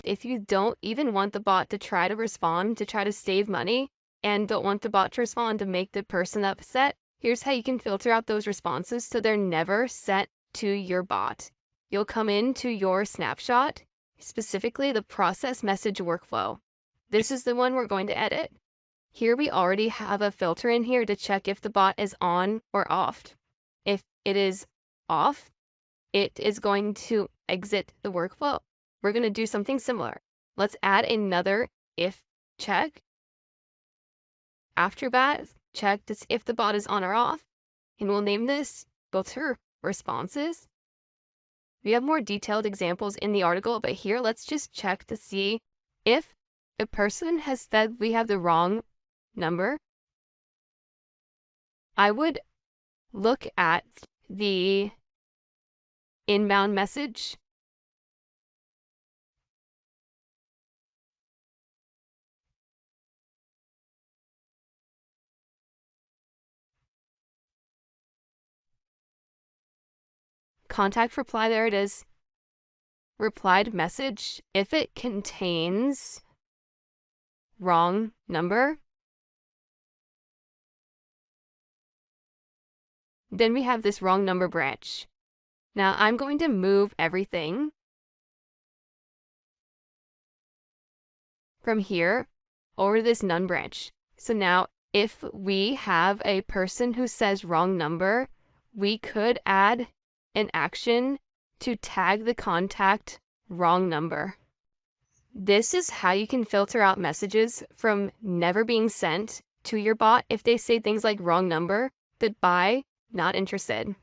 if you don't even want the bot to try to respond, to try to save money, and don't want the bot to respond to make the person upset, here's how you can filter out those responses so they're never sent to your bot. You'll come into your snapshot, specifically the process message workflow. This is the one we're going to edit. Here we already have a filter in here to check if the bot is on or off. If it is off, it is going to exit the workflow. We're going to do something similar. Let's add another if check. After that, check to see if the bot is on or off, and we'll name this filter responses. We have more detailed examples in the article, but here let's just check to see if a person has said we have the wrong number. I would look at the inbound message. Contact reply, there it is. Replied message, if it contains wrong number, then we have this wrong number branch. Now I'm going to move everything from here over to this none branch. So now if we have a person who says wrong number, we could add an action to tag the contact wrong number. This is how you can filter out messages from never being sent to your bot if they say things like wrong number, goodbye, not interested.